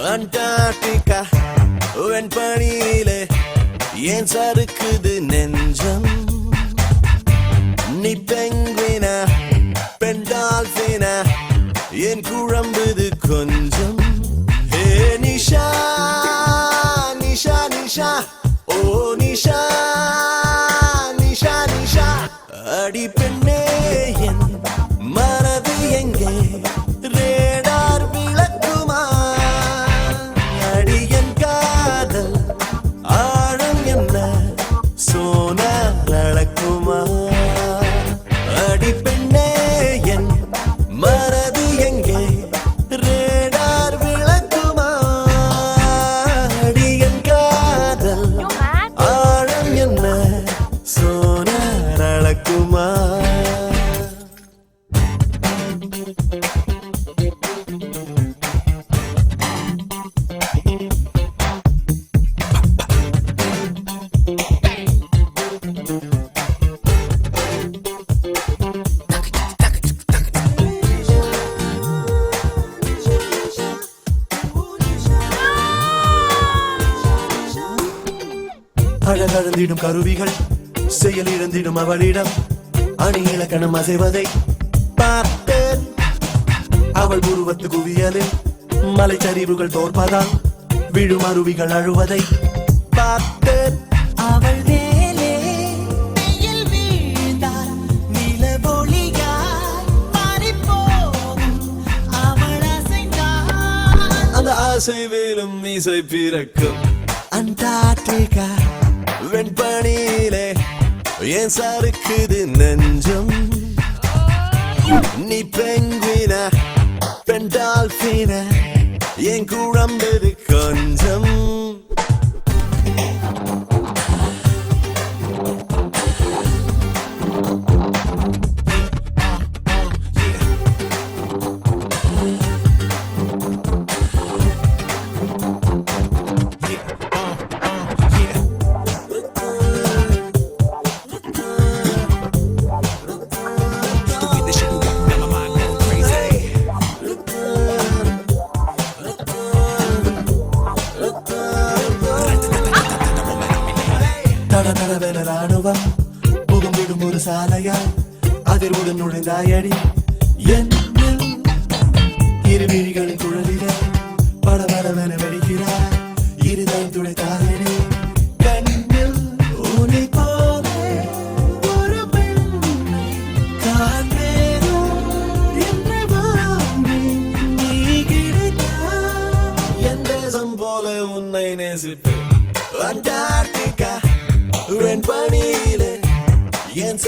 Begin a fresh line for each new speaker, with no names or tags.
Antarctica வெண்பனியிலே ஏன் சறுக்குது நெஞ்சம் நீ பெங்குவினா பெண் டால்பினா ஏன் குழம்புது கொஞ்சம் ஹே நிஷா நிஷா நிஷா ஓ நிஷா நிஷா நிஷா அடி பெண்ணே என் மனது எங்கே ரேடார் விளக்குமா அடியன் காதல் ஆழம் என்ன சோனார் அளக்குமா அடி பெண்ணே என் மனது எங்கே ரேடார் விளக்குமா அடியன் காதல் ஆழம் என்ன சோனார் அளக்குமா அழகழந்திடும் கருவிகள் செயல் இழந்திடும் அவளிடம் அணி இலக்கணம் அசைவதை பார்த்தேன் அவள் உருவத்து குவியலில் மலைச்சரிவுகள் தோற்பதால் விழும் அருவிகள் அழுவதை பார்த்தேன்
அவள் மேலே வெயில் வீழ்ந்தால் நிலவொளியாய் மாறிப்போகும் அவள் அசைந்தால்
அந்த ஆசை வேலும் மீசை பிறக்கும் அண்டார்டிகா வெண்பனியிலே ஏன் சறுக்குது நெஞ்சம் நீ பெங்குவினா பெண் டால்பினா ஏன் குழம்புது கொஞ்சம் தடதடவென ராணுவம் புகுந்திடும் ஒரு சாலையால் அதிர்வுடன் நுழைந்தாயடி என்னில் இருவிழிகளின் குழலிலே படபடவென வெடிக்கிறாய் இருதயம் துளைத்தாயடி கண்ணில் உன்னை போல ஒரு பெண்ணை காண்பேனோ என்று வாழ்ந்தேன். நீ கிடைத்தாய் என் தேசம் போல உன்னை நேசிப்பேன் அண்டார்டிகா வெண்பனியிலே ஏன்